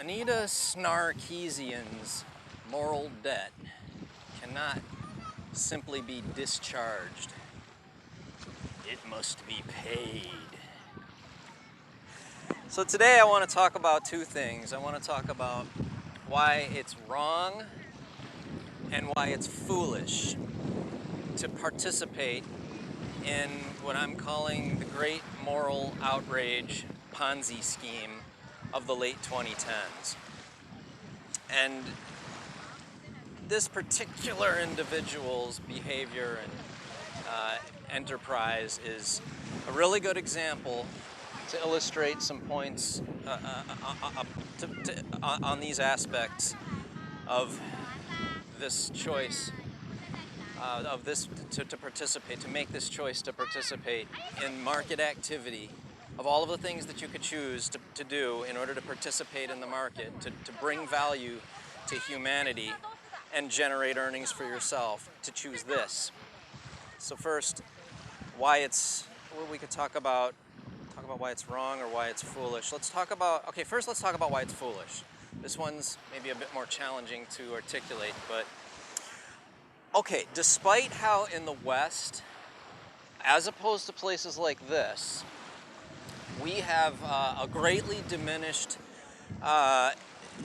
Anita Snarkeesian's moral debt cannot simply be discharged. It must be paid. So today I want to talk about two things. I want to talk about why it's wrong and why it's foolish to participate in what I'm calling the great moral outrage Ponzi scheme of the late 2010s. And this particular individual's behavior and enterprise is a really good example to illustrate some points on these aspects of this choice, to participate, to make this choice to participate in market activity, of all of the things that you could choose to do in order to participate in the market, to bring value to humanity and generate earnings for yourself, to choose this. So first, why it's, well, we could talk about why it's wrong or why it's foolish. First let's talk about why it's foolish. This one's maybe a bit more challenging to articulate, but okay, despite how in the West, as opposed to places like this, we have a greatly diminished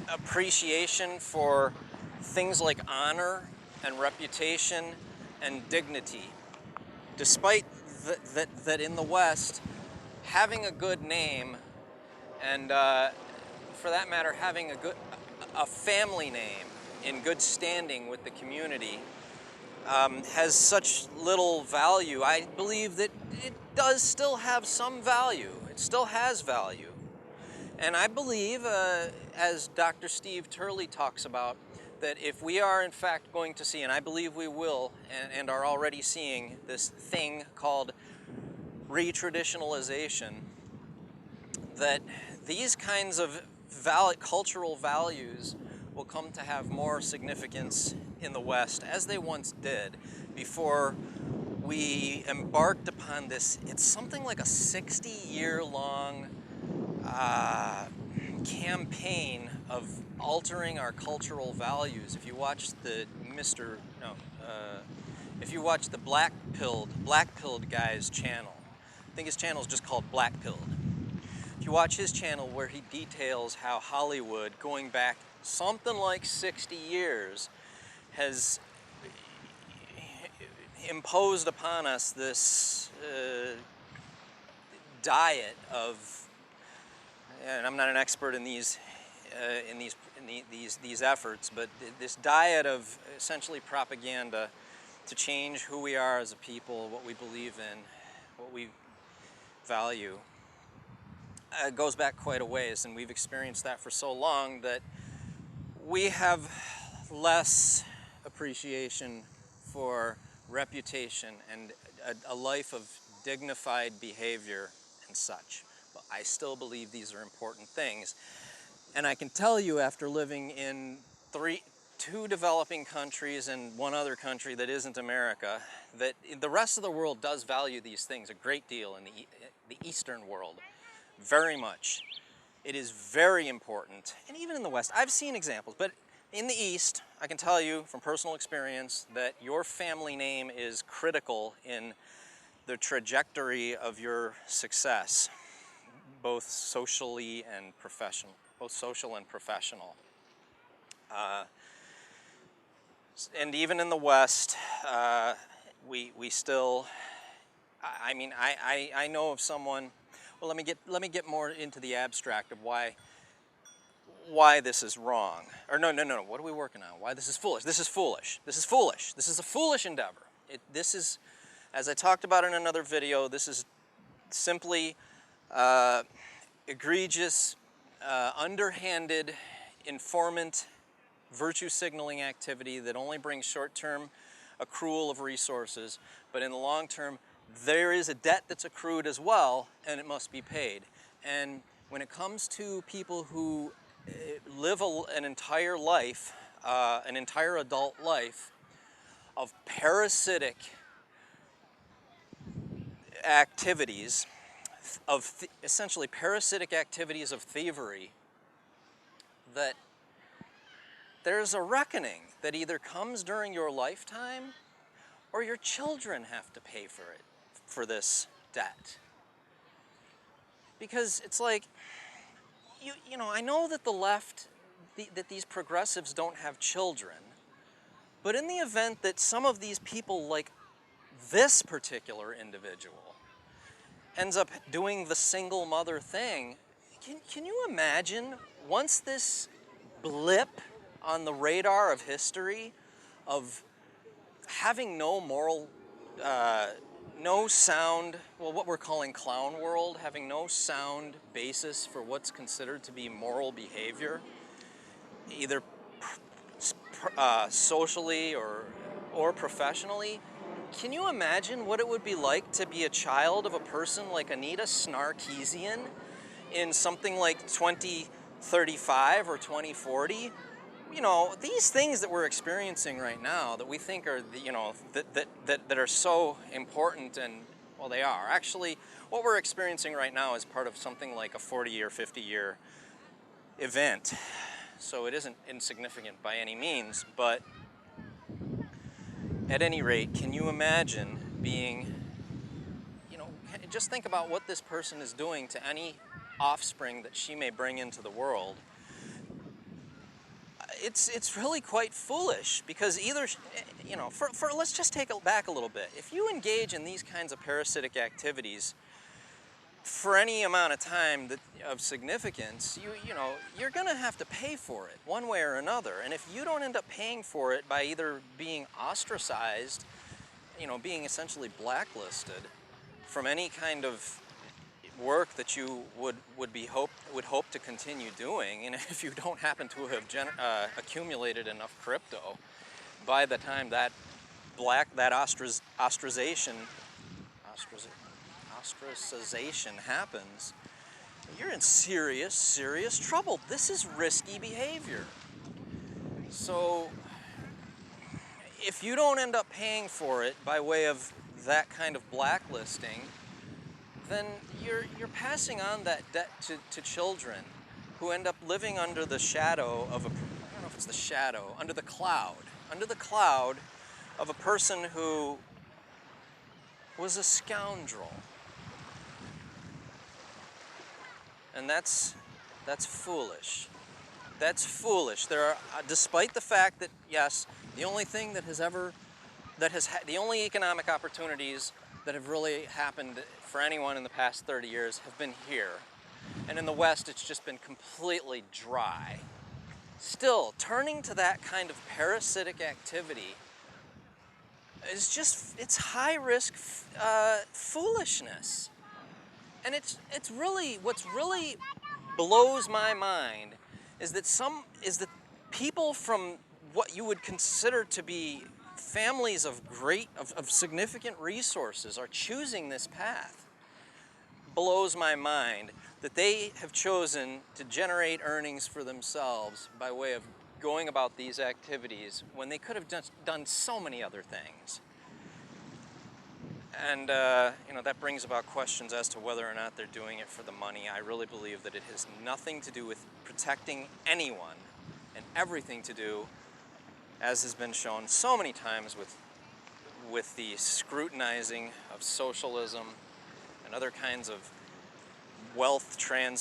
appreciation for things like honor and reputation and dignity. Despite that in the West, having a good name and for that matter having a family name in good standing with the community has such little value. I believe that it does still have some value. It still has value. And I believe, as Dr. Steve Turley talks about, that if we are in fact going to see, and I believe we will, and are already seeing, this thing called retraditionalization, that these kinds of cultural values will come to have more significance in the West, as they once did, before we embarked upon this. It's something like a 60-year-long campaign of altering our cultural values. If you watch the Black-Pilled guy's channel, I think his channel is just called Black-Pilled. If you watch his channel, where he details how Hollywood, going back something like 60 years, has imposed upon us this diet of, and I'm not an expert in these efforts, but this diet of essentially propaganda to change who we are as a people, what we believe in, what we value. Goes back quite a ways, and we've experienced that for so long that we have less appreciation for reputation and a life of dignified behavior and such. But I still believe these are important things. And I can tell you, after living in two developing countries and one other country that isn't America, that the rest of the world does value these things a great deal in the Eastern world. Very much. It is very important. And even in the West, I've seen examples, but in the East, I can tell you from personal experience that your family name is critical in the trajectory of your success, both socially and professional, both social and professional. And even in the West, we still, I mean, I know of someone. Well, let me get more into the abstract of why this is wrong. Or no. What are we working on? Why this is foolish? This is foolish. This is foolish. This is a foolish endeavor. This is, as I talked about in another video, this is simply egregious, underhanded, informant, virtue signaling activity that only brings short-term accrual of resources, but in the long term, there is a debt that's accrued as well, and it must be paid. And when it comes to people who live an entire life, an entire adult life of parasitic activities, essentially parasitic activities of thievery, that there's a reckoning that either comes during your lifetime or your children have to pay for it, for this debt. Because it's like, you know, I know that the left, that these progressives don't have children, but in the event that some of these people, like this particular individual, ends up doing the single mother thing, can you imagine, once this blip on the radar of history of having no moral, no sound, well, what we're calling clown world, having no sound basis for what's considered to be moral behavior, either socially or professionally. Can you imagine what it would be like to be a child of a person like Anita Snarkeesian in something like 2035 or 2040? You know, these things that we're experiencing right now that we think are, you know, that are so important, and, well, they are. Actually, what we're experiencing right now is part of something like a 40-year, 50-year event. So it isn't insignificant by any means, but at any rate, can you imagine being, you know, just think about what this person is doing to any offspring that she may bring into the world. It's really quite foolish, because either, you know, for let's just take it back a little bit. If you engage in these kinds of parasitic activities for any amount of time of significance, you know, you're going to have to pay for it one way or another. And if you don't end up paying for it by either being ostracized, you know, being essentially blacklisted from any kind of work that you would hope to continue doing, and if you don't happen to have accumulated enough crypto by the time that ostracization happens, you're in serious trouble. This is risky behavior. So if you don't end up paying for it by way of that kind of blacklisting, then you're passing on that debt to children who end up living under the shadow of I don't know if it's the shadow, under the cloud of a person who was a scoundrel. And that's foolish. That's foolish. There are, despite the fact that, yes, the only thing the only economic opportunities that have really happened for anyone in the past 30 years have been here. And in the West, it's just been completely dry. Still, turning to that kind of parasitic activity is just, it's high-risk foolishness. And it's really, what's really blows my mind is that people from what you would consider to be families of significant resources are choosing this path. Blows my mind that they have chosen to generate earnings for themselves by way of going about these activities when they could have done so many other things. And you know, that brings about questions as to whether or not they're doing it for the money. I really believe that it has nothing to do with protecting anyone and everything to do, as has been shown so many times, with the scrutinizing of socialism and other kinds of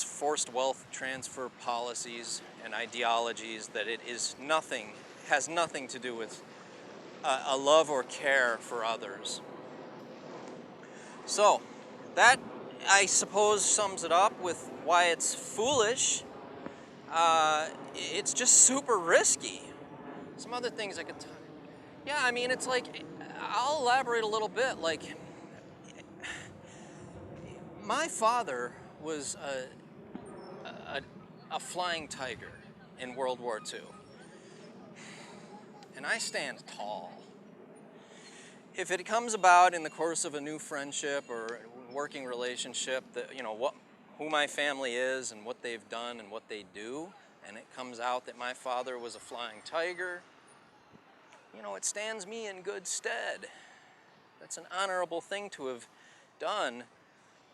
forced wealth transfer policies and ideologies, that it has nothing to do with a love or care for others. So that, I suppose, sums it up with why it's foolish. It's just super risky. Some other things I could talk. Yeah, I mean, it's like, I'll elaborate a little bit. Like, my father was a flying tiger in World War II, and I stand tall. If it comes about in the course of a new friendship or working relationship, that, you know, who my family is and what they've done and what they do, and it comes out that my father was a flying tiger, you know, it stands me in good stead. That's an honorable thing to have done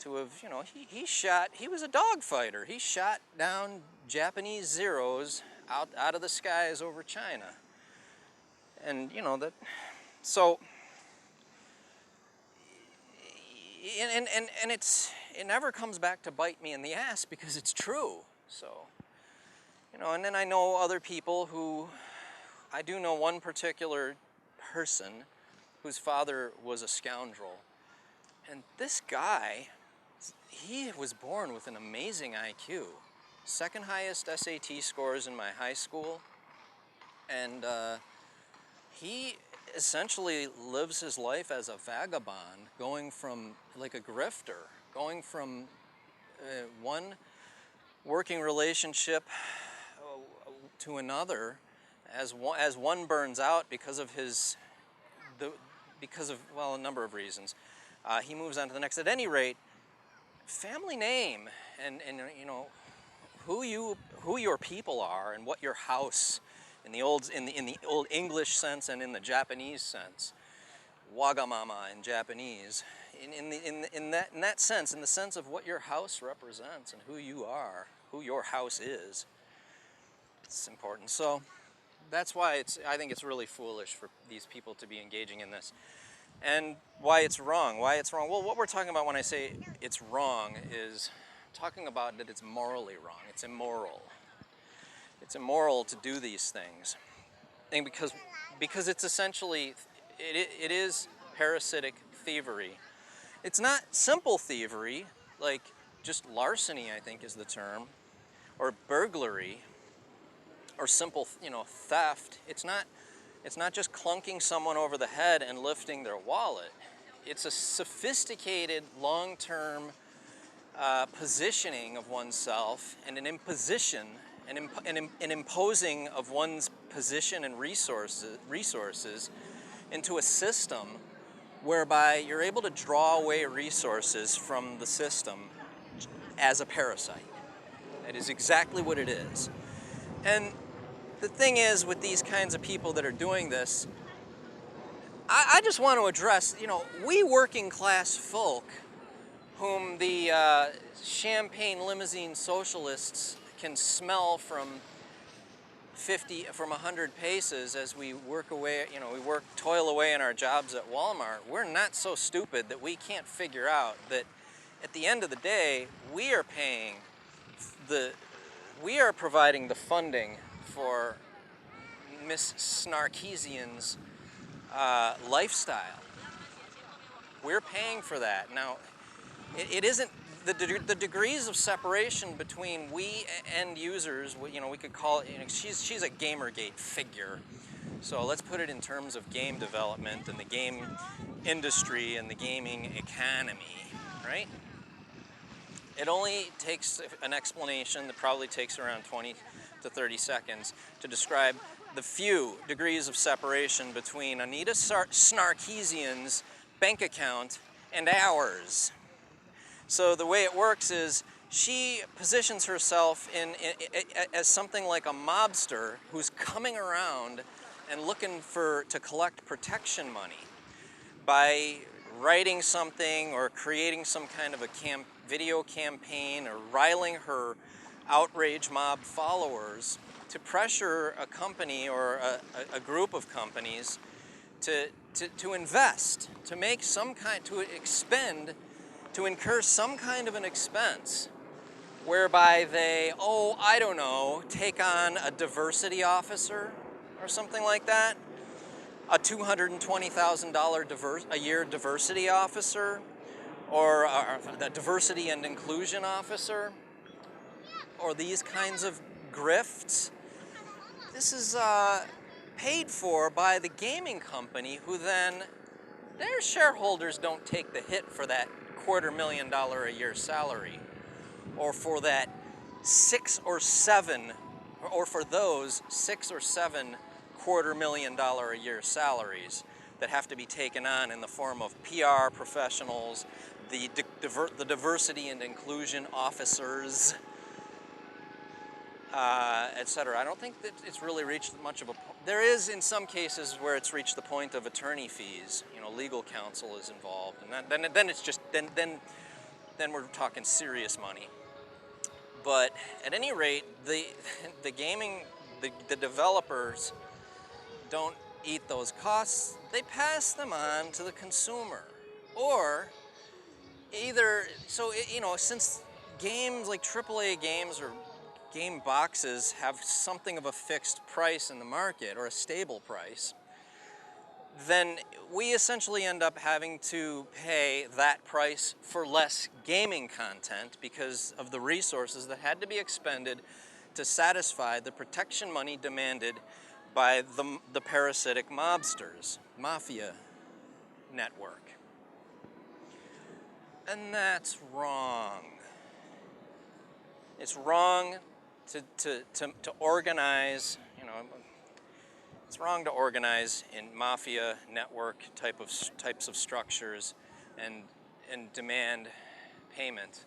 to have, you know, he was a dog fighter. He shot down Japanese Zeros out of the skies over China. And, you know, that, so, and it never comes back to bite me in the ass because it's true. So, you know, and then I know other people who, I do know one particular person whose father was a scoundrel. And this guy, he was born with an amazing IQ. Second highest SAT scores in my high school. And he essentially lives his life as a vagabond, going from, like a grifter, going from one working relationship to another as one burns out because of well, a number of reasons. He moves on to the next. At any rate, family name and you know who your people are and what your house in the old English sense and in the Japanese sense, wagamama in Japanese, in that sense, in the sense of what your house represents and who you are, who your house is. It's important. So that's why I think it's really foolish for these people to be engaging in this. And why it's wrong. Well, what we're talking about when I say it's wrong is talking about that it's morally wrong. It's immoral. It's immoral to do these things. And because it's essentially, it is parasitic thievery. It's not simple thievery, like just larceny, I think is the term, or burglary, or simple, you know, theft. It's not just clunking someone over the head and lifting their wallet. It's a sophisticated, long-term positioning of oneself and an imposition, an imposing of one's position and resources into a system whereby you're able to draw away resources from the system as a parasite. That is exactly what it is. And the thing is, with these kinds of people that are doing this, I just want to address, you know, we working class folk whom the champagne limousine socialists can smell from 100 paces as we work away, you know, toil away in our jobs at Walmart. We're not so stupid that we can't figure out that at the end of the day, we are providing the funding for Miss Snarkeesian's lifestyle. We're paying for that. Now, it isn't the degrees of separation between we end users. You know, we could call it. You know, she's a Gamergate figure. So let's put it in terms of game development and the game industry and the gaming economy, right? It only takes an explanation that probably takes around 20 to 30 seconds to describe the few degrees of separation between Anita Snarkeesian's bank account and ours. So the way it works is she positions herself as something like a mobster who's coming around and looking to collect protection money by writing something or creating some kind of a video campaign or riling her outrage mob followers to pressure a company or a group of companies to invest, to make some kind, to incur some kind of an expense whereby they, I don't know, take on a diversity officer or something like that, a $220,000 a year diversity officer, or the diversity and inclusion officer, or these kinds of grifts. This is paid for by the gaming company, who then, their shareholders don't take the hit for that $250,000 a year salary, or for that for those 6 or 7 $250,000 a year salaries that have to be taken on in the form of PR professionals, the diversity and inclusion officers, etc. I don't think that it's really reached much of a. There is in some cases where it's reached the point of attorney fees. You know, legal counsel is involved, and then it's just then then we're talking serious money. But at any rate, the gaming, the developers don't eat those costs. They pass them on to the consumer. Or either, so, you know, since games like AAA games or game boxes have something of a fixed price in the market, or a stable price, then we essentially end up having to pay that price for less gaming content because of the resources that had to be expended to satisfy the protection money demanded by the parasitic mobsters, mafia network. And that's wrong. It's wrong to organize, you know, it's wrong to organize in mafia network types of structures and demand payment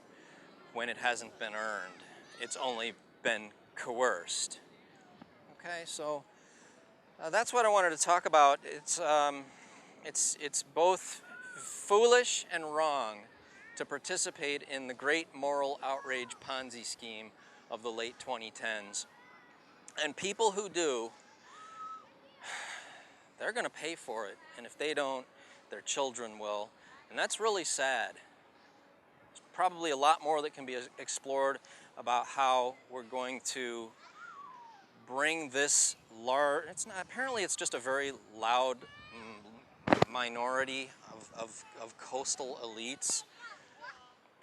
when it hasn't been earned. It's only been coerced. Okay, so that's what I wanted to talk about. It's both foolish and wrong to participate in the great moral outrage Ponzi scheme of the late 2010s. And people who do, they're going to pay for it. And if they don't, their children will. And that's really sad. There's probably a lot more that can be explored about how we're going to bring this large, apparently it's just a very loud minority of coastal elites.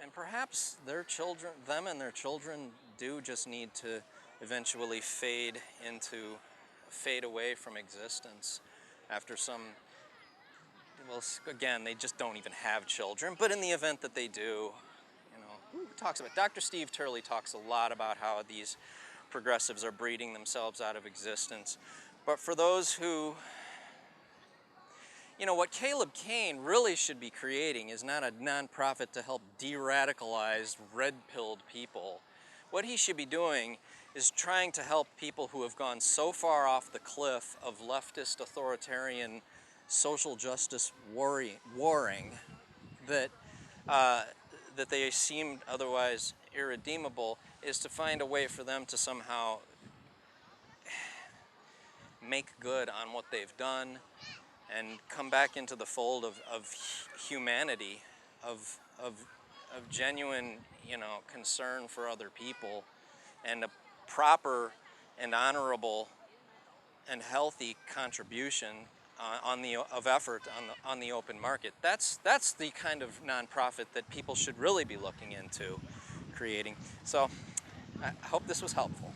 And perhaps their children, them and their children, do just need to eventually fade away from existence after some, well, again, they just don't even have children. But in the event that they do, you know, Dr. Steve Turley talks a lot about how these progressives are breeding themselves out of existence. But for those who, you know, what Caleb Cain really should be creating is not a nonprofit to help de-radicalize red-pilled people. What he should be doing is trying to help people who have gone so far off the cliff of leftist authoritarian social justice warring that that they seem otherwise irredeemable, is to find a way for them to somehow make good on what they've done and come back into the fold of humanity, of genuine, you know, concern for other people, and a proper and honorable and healthy contribution of effort on the open market. That's the kind of nonprofit that people should really be looking into creating. So I hope this was helpful.